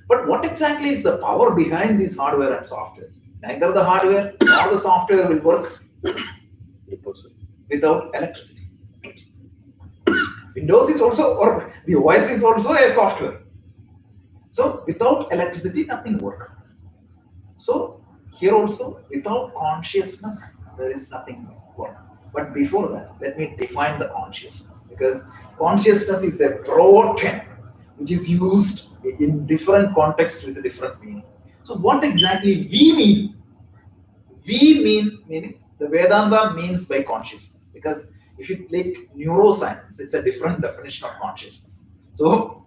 But what exactly is the power behind this hardware and software? Neither the hardware nor the software will work without electricity. Windows is also, or the OS is also a software. So without electricity, nothing works. So here also, without consciousness, there is nothing work. But before that, let me define the consciousness, because consciousness is a broad term which is used in different contexts with a different meaning. So what exactly we mean? We mean, meaning the Vedanta means by consciousness, because if you take neuroscience, it's a different definition of consciousness. So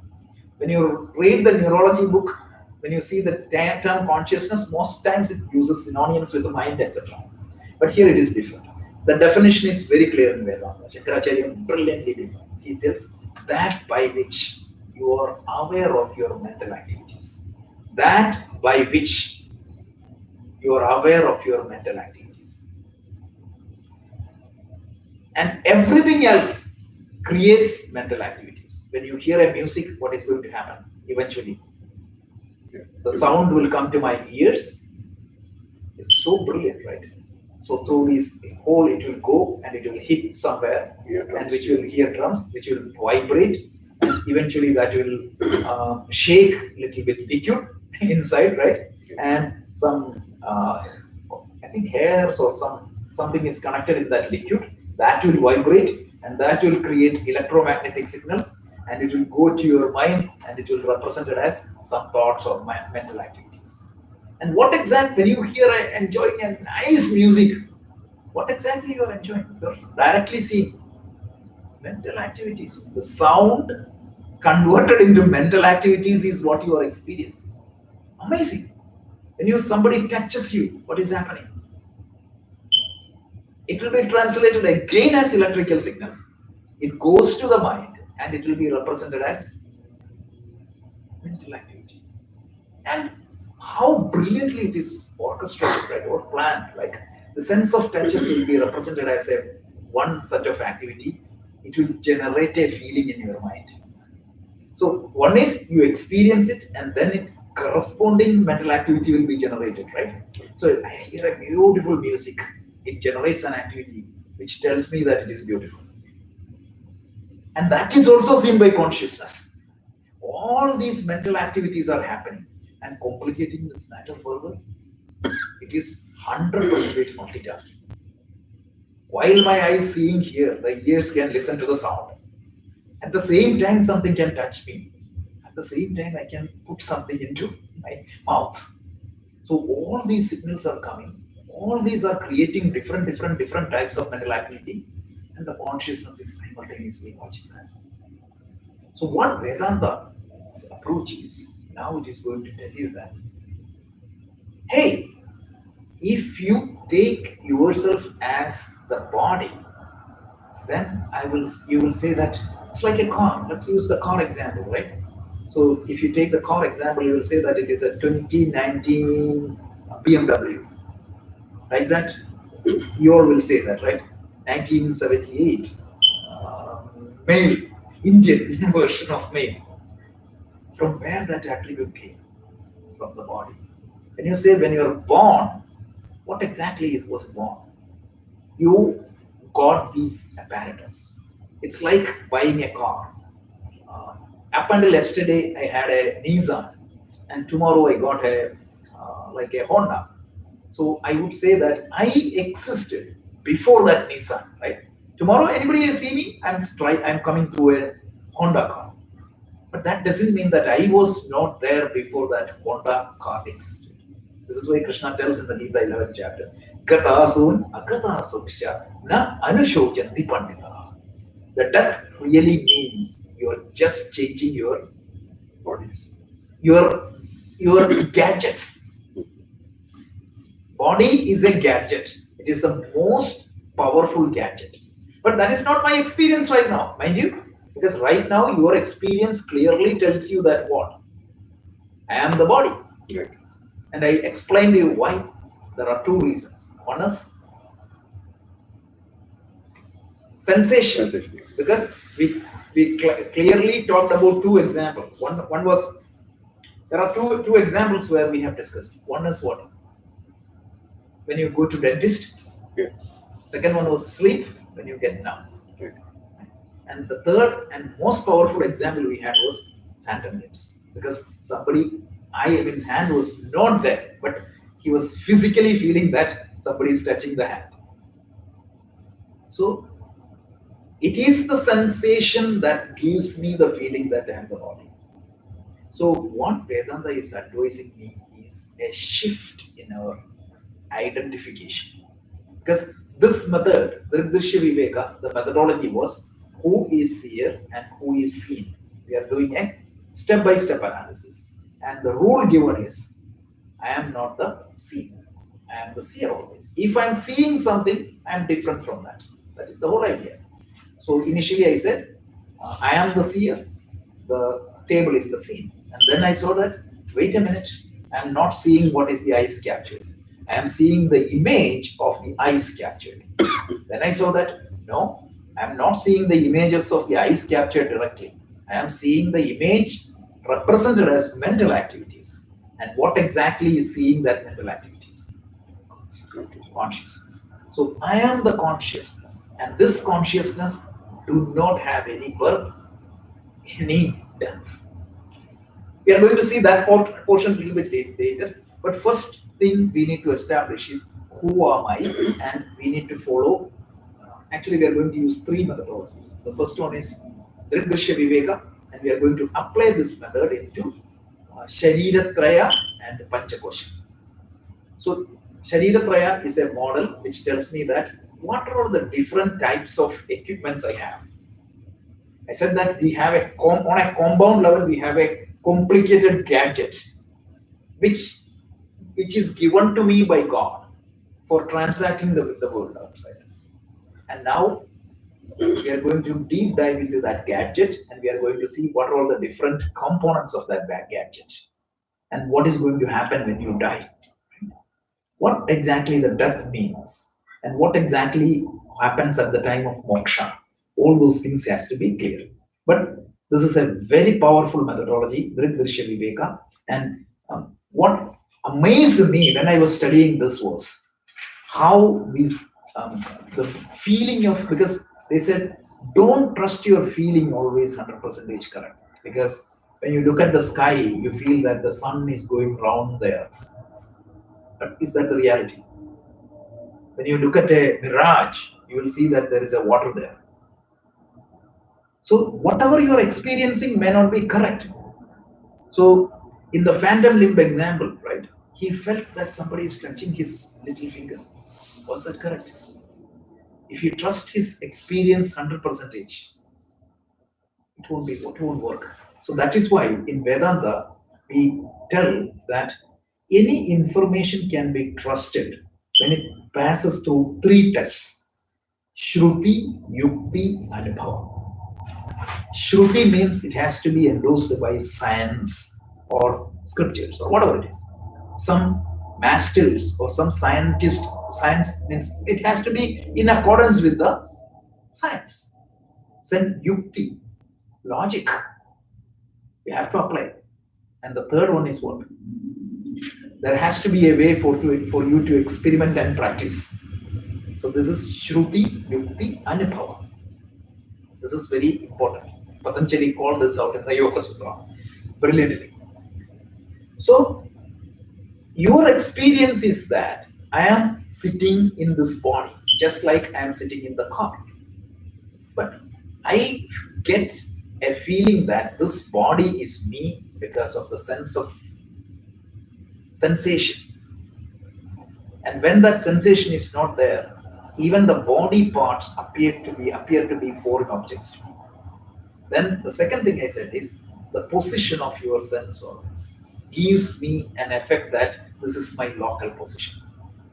when you read the neurology book, when you see the term consciousness, most times it uses synonyms with the mind, etc. But here it is different. The definition is very clear in Vedanta. Shankaracharya brilliantly defines. He tells that by which you are aware of your mental activities. That by which you are aware of your mental activities. And everything else creates mental activities. When you hear a music, what is going to happen eventually? The sound will come to my ears. It's so brilliant, right? So through this hole it will go and it will hit somewhere, and which will hear drums, which will vibrate, and eventually that will shake a little bit liquid inside, right? And some I think hairs or something is connected in that liquid, that will vibrate and that will create electromagnetic signals, and it will go to your mind and it will represent it as some thoughts or mental activities. And what exactly, when you hear enjoying a nice music, what exactly you are enjoying? You're directly seeing mental activities. The sound converted into mental activities is what you are experiencing. Amazing. When somebody touches you, what is happening? It will be translated again as electrical signals. It goes to the mind and it will be represented as mental activity. And how brilliantly it is orchestrated, right, or planned. Like the sense of touches will be represented as a one set of activity. It will generate a feeling in your mind. So one is you experience it, and then it corresponding mental activity will be generated, right? So I hear a beautiful music. It generates an activity which tells me that it is beautiful, and that is also seen by consciousness. All these mental activities are happening, and complicating this matter further, it is 100% multitasking. While my eyes seeing here, the ears can listen to the sound. At the same time, something can touch me. At the same time, I can put something into my mouth. So all these signals are coming. All these are creating different types of mental activity, and the consciousness is simultaneously watching that. So what Vedanta's approach is, now it is going to tell you that, hey, if you take yourself as the body, then you will say that it's like a car. Let's use the car example, right? So if you take the car example, you will say that it is a 2019 BMW. Like that, you all will say that, right? 1978 male, Indian version of male. From where that attribute came? From the body. When you say when you're born, what exactly was born? You got these apparatus. It's like buying a car. Up until yesterday, I had a Nissan, and tomorrow I got a like a Honda. So I would say that I existed before that Nissan, right? Tomorrow, anybody see me, I'm coming through a Honda car. But that doesn't mean that I was not there before that Honda car existed. This is why Krishna tells in the Gita 11th chapter, Gatasun Agatasoksha Na Anushojanti Pandita. The death really means you're just changing your bodies. your gadgets. Body is a gadget. It is the most powerful gadget. But that is not my experience right now, mind you. Because right now your experience clearly tells you that what? I am the body. Right. And I explained to you why. There are two reasons. One is sensation. Because we clearly talked about two examples. One was, there are two examples where we have discussed. One is what? When you go to dentist. Yeah. Second one was sleep, when you get numb. Right. And the third and most powerful example we had was phantom limbs. Because somebody, hand was not there, but he was physically feeling that somebody is touching the hand. So it is the sensation that gives me the feeling that I am the body. So what Vedanta is advising me is a shift in our identification. Because this method, Drisya Viveka, the methodology was who is seer and who is seen. We are doing a step-by-step analysis. And the rule given is, I am not the seer. I am the seer always. If I am seeing something, I am different from that. That is the whole idea. So initially I said, I am the seer, the table is the scene. And then I saw that, wait a minute, I am not seeing what is the eyes captured. I am seeing the image of the eyes captured. Then I saw that, no, I am not seeing the images of the eyes captured directly. I am seeing the image represented as mental activities. And what exactly is seeing that mental activities? Consciousness. So I am the consciousness, and this consciousness do not have any birth, any death. We are going to see that portion a little bit later. But first thing we need to establish is who am I, and we need to follow. Actually, we are going to use three methodologies. The first one is Drisya Viveka, and we are going to apply this method into Shariratraya and Panchakosha. So Shariratraya is a model which tells me that what are all the different types of equipments I have. I said that we have on a compound level, we have a complicated gadget which is given to me by God for transacting with the world outside. And now we are going to deep dive into that gadget, and we are going to see what are all the different components of that gadget. and what is going to happen when you die. What exactly the death means, and what exactly happens at the time of moksha. All those things has to be clear. But this is a very powerful methodology, Drisha Viveka. And what amazed me when I was studying this was how these the feeling of, because they said don't trust your feeling always 100% correct, because when you look at the sky you feel that the sun is going round the earth, but is that the reality? When you look at a mirage you will see that there is a water there. So whatever you are experiencing may not be correct. So in the phantom limb example, right, he felt that somebody is touching his little finger. Was that correct? If you trust his experience 100%, it won't work. So that is why in Vedanta we tell that any information can be trusted when it passes through three tests: Shruti, Yukti, Anubhava. Shruti means it has to be endorsed by science or scriptures or whatever it is. Some masters or some scientist, science means it has to be in accordance with the science. Then Yukti, logic, you have to apply. And the third one is what? There has to be a way for you to experiment and practice. So this is Shruti, Yukti, Anubhava. This is very important. Patanjali called this out in the Yoga Sutra brilliantly. So your experience is that I am sitting in this body, just like I am sitting in the car. But I get a feeling that this body is me because of the sense of sensation. And when that sensation is not there, even the body parts appear to be foreign objects to me. Then the second thing I said is the position of your sense organs gives me an effect that this is my local position.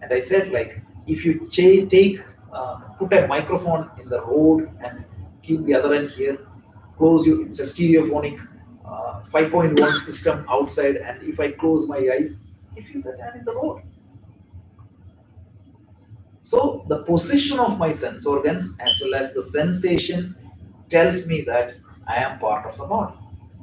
And I said, like, if you put a microphone in the road and keep the other end here, close you, it's a stereophonic 5.1 system outside, and if I close my eyes, I feel that I'm in the road. So the position of my sense organs as well as the sensation tells me that I am part of the body.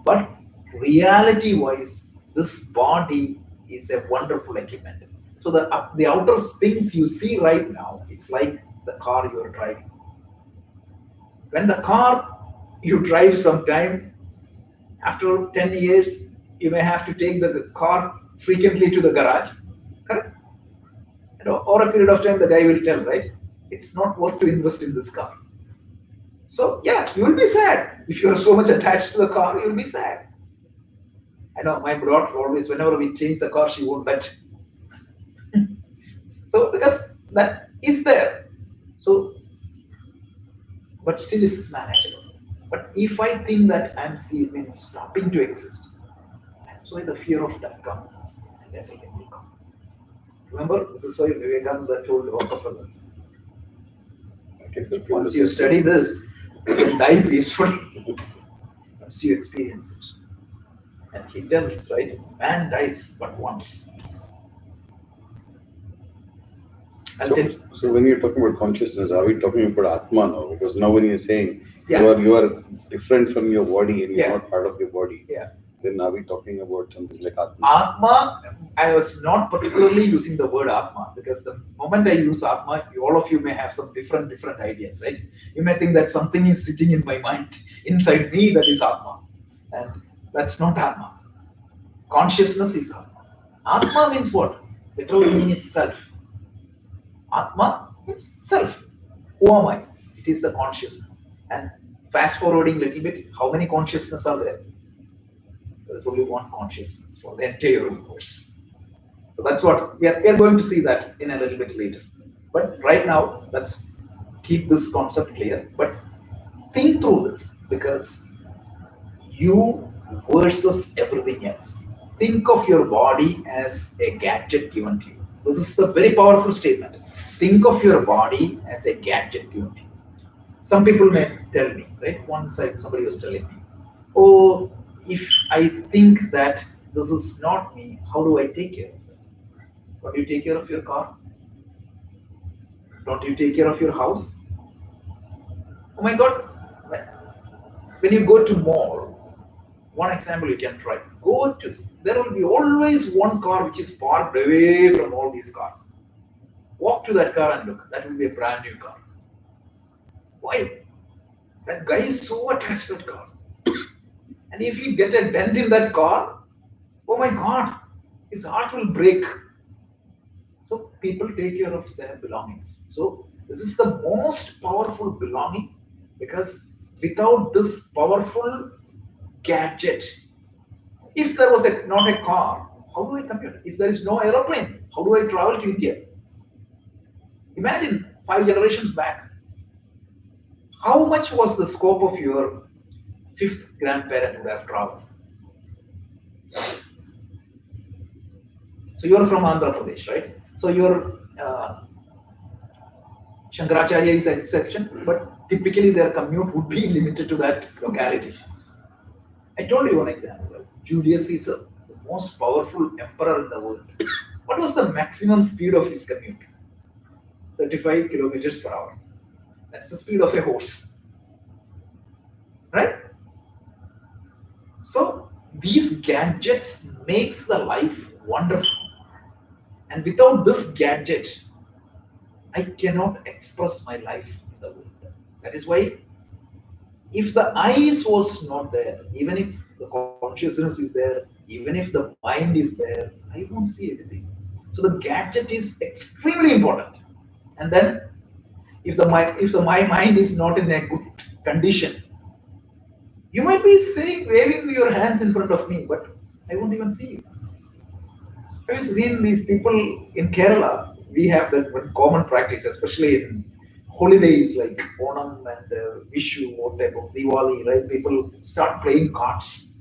But reality wise, this body is a wonderful equipment. So the outer things you see right now, it's like the car you are driving. When the car you drive sometime, after 10 years, you may have to take the car frequently to the garage, correct? Or a period of time the guy will tell, right? It's not worth to invest in this car. So yeah, you will be sad. If you are so much attached to the car, you will be sad. I know my daughter always, whenever we change the car, she won't let. So because that is there. So, but still it's manageable. But if I think that I'm stopping to exist, that's why the fear of death comes and everything will come. Remember, this is why Vivekananda told Rockefeller, once you study this, you can die peacefully. Once you experience it. And he tells, right, man dies but once. So when you're talking about consciousness, are we talking about Atma now? Because now when you're saying yeah, you are different from your body and you're not part of your body, yeah, then are we talking about something like Atma? Atma, I was not particularly using the word Atma because the moment I use Atma, all of you may have some different ideas, right? You may think that something is sitting in my mind, inside me, that is Atma. And that's not Atma. Consciousness is Atma. Atma means what? Literal meaning is self. Atma means self. Who am I? It is the consciousness. And fast forwarding a little bit, how many consciousness are there? There's only one consciousness for the entire universe. So that's what we are going to see that in a little bit later. But right now, let's keep this concept clear. But think through this, because you versus everything else. Think of your body as a gadget given to you. This is the very powerful statement. Think of your body as a gadget given to you. Some people may tell me, right? Once somebody was telling me, oh, if I think that this is not me, how do I take care of it? Don't you take care of your car? Don't you take care of your house? Oh my God, when you go to mall, one example you can try. There will be always one car which is parked away from all these cars. Walk to that car and look. That will be a brand new car. Why? That guy is so attached to that car. And if you get a dent in that car, oh my God, his heart will break. So people take care of their belongings. So this is the most powerful belonging, because without this powerful gadget, if there was not a car, how do I commute? If there is no aeroplane, how do I travel to India? Imagine 5 generations back. How much was the scope of your fifth grandparent would have traveled? So you're from Andhra Pradesh, right? So your Shankaracharya is an exception, but typically their commute would be limited to that locality. I told you one example, right? Julius Caesar, the most powerful emperor in the world. What was the maximum speed of his commute? 35 kilometers per hour. That's the speed of a horse. Right? So these gadgets makes the life wonderful. And without this gadget, I cannot express my life in the world. That is why if the eyes was not there, even if the consciousness is there, even if the mind is there, I won't see anything. So the gadget is extremely important. And then if my mind is not in a good condition, you might be saying, waving your hands in front of me, but I won't even see you. Have you seen these people in Kerala? We have that one common practice, especially in holidays like Onam and Vishu or type of Diwali, right? People start playing cards,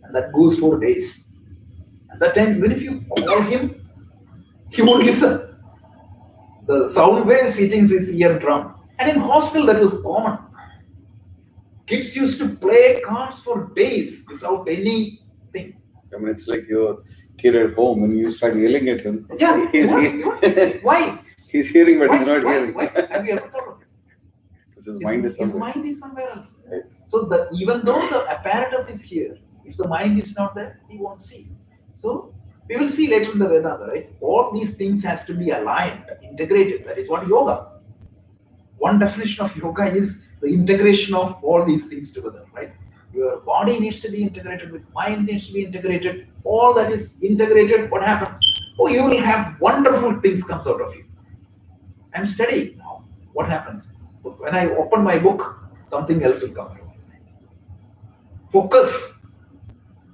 and that goes for days. At that time, even if you call him, he won't listen. The sound waves he thinks is eardrum. And in hostel, that was common. Kids used to play cards for days without anything. I mean, it's like your kid at home and you start yelling at him. Yeah, why? He's hearing, but Why? he's not Why? hearing. Why? Have you ever thought of it? Because his mind is somewhere. His mind is somewhere else. Right. So even though the apparatus is here, if the mind is not there, he won't see. So we will see later in the Vedanta, right? All these things has to be aligned, integrated. That is what yoga. One definition of yoga is the integration of all these things together, right? Your body needs to be integrated with mind needs to be integrated. All that is integrated, what happens? Oh, you will have wonderful things comes out of you. I'm studying now. What happens? When I open my book, something else will come. Focus.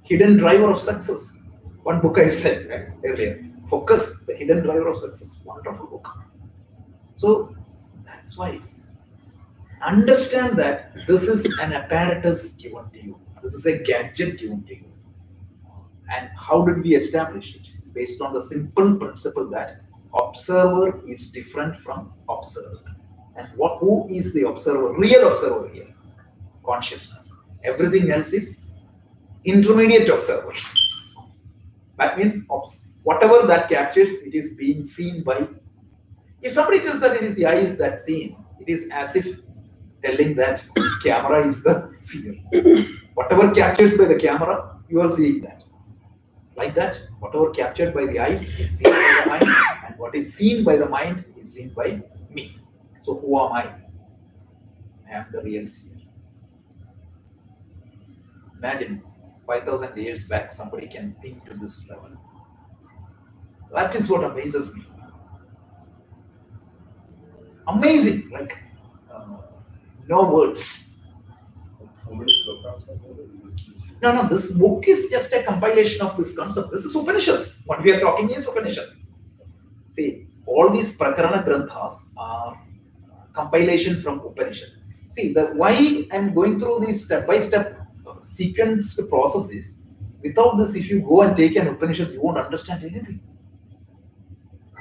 Hidden driver of success. One book I said right, earlier. Focus, the hidden driver of success. Wonderful book. So that's why. Understand that this is an apparatus given to you. This is a gadget given to you. And how did we establish it? Based on the simple principle that observer is different from observed. And who is the observer? Real observer here. Consciousness. Everything else is intermediate observers. That means whatever that captures, it is being seen by. If somebody tells that it is the eyes that see, it is as if telling that camera is the seer. Whatever captures by the camera, you are seeing that. Like that, whatever captured by the eyes is seen by the mind, and what is seen by the mind is seen by me. So who am I? I am the real seer. Imagine 5,000 years back, somebody can think to this level. That is what amazes me. Amazing, like no words. How many slokas are there? No, this book is just a compilation of this concept. This is Upanishads. What we are talking is Upanishad. See, all these Prakarana Granthas are compilation from Upanishad. See, why I'm going through these step-by-step sequenced processes. Without this, if you go and take an Upanishad, you won't understand anything.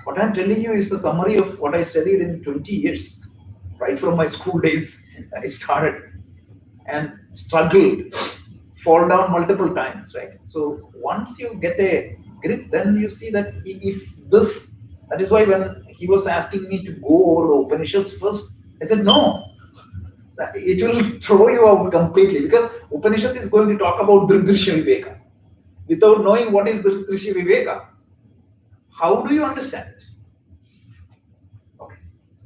What I'm telling you is the summary of what I studied in 20 years. Right from my school days, I started and struggled fall down multiple times, right? So once you get a grip, then you see that if this, that is why when he was asking me to go over the Upanishads first, I said no, it will throw you out completely, because Upanishad is going to talk about Drisha Viveka. Without knowing what is Drisha Viveka, how do you understand it? Okay,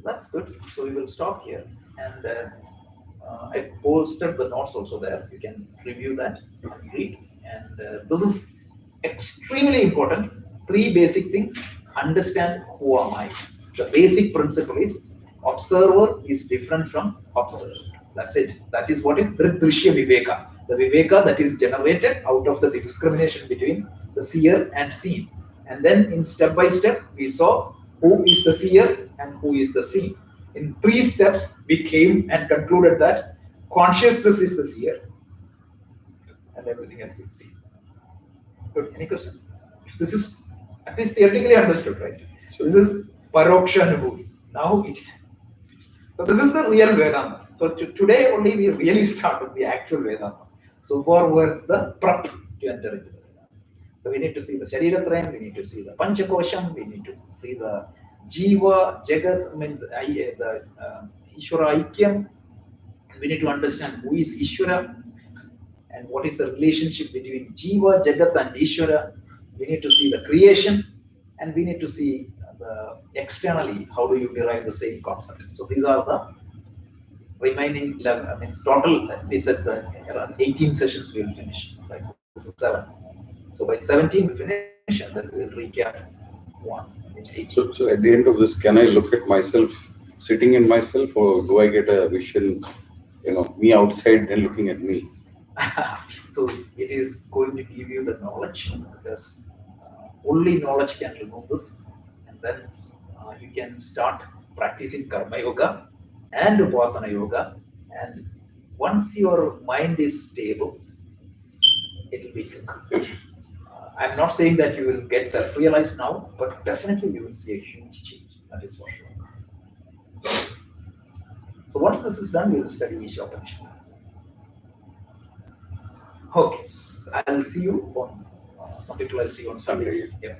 that's good. So we will stop here, and I posted the notes also there. You can review that and read. And this is extremely important. 3 basic things. Understand who am I. The basic principle is observer is different from observed. That's it. That is what is Drishya Viveka. The Viveka that is generated out of the discrimination between the seer and seen. And then in step by step, we saw who is the seer and who is the seen. In 3 steps, we came and concluded that consciousness is the seer and everything else is seen. Good. Any questions? This is at least theoretically understood, right? This is Paroksha Anubhuti. Now it. So this is the real Vedanta. So today only we really start with the actual Vedanta. So far was the prep to enter into the Vedanta. So we need to see the Shariratrayam, we need to see the Panchakosham, we need to see the Jiva, Jagat, means the Ishvara Aikyam. We need to understand who is Ishvara and what is the relationship between Jiva, Jagat and Ishvara. We need to see the creation, and we need to see the externally, how do you derive the same concept. So these are the remaining 11. I mean, total, we said around 18 sessions we will finish. Like this is 7. So by 17 we finish, and then we will recap 1. So at the end of this, can I look at myself sitting in myself, or do I get a vision, me outside and looking at me? So it is going to give you the knowledge, because only knowledge can remove this, and then you can start practicing Karma Yoga and Upasana Yoga, and once your mind is stable, it will be good. I'm not saying that you will get self-realized now, but definitely you will see a huge change. That is for sure. So once this is done, we will study Isha Upanishad. Okay, so I'll see you on some people I'll see you on Sunday. Yeah.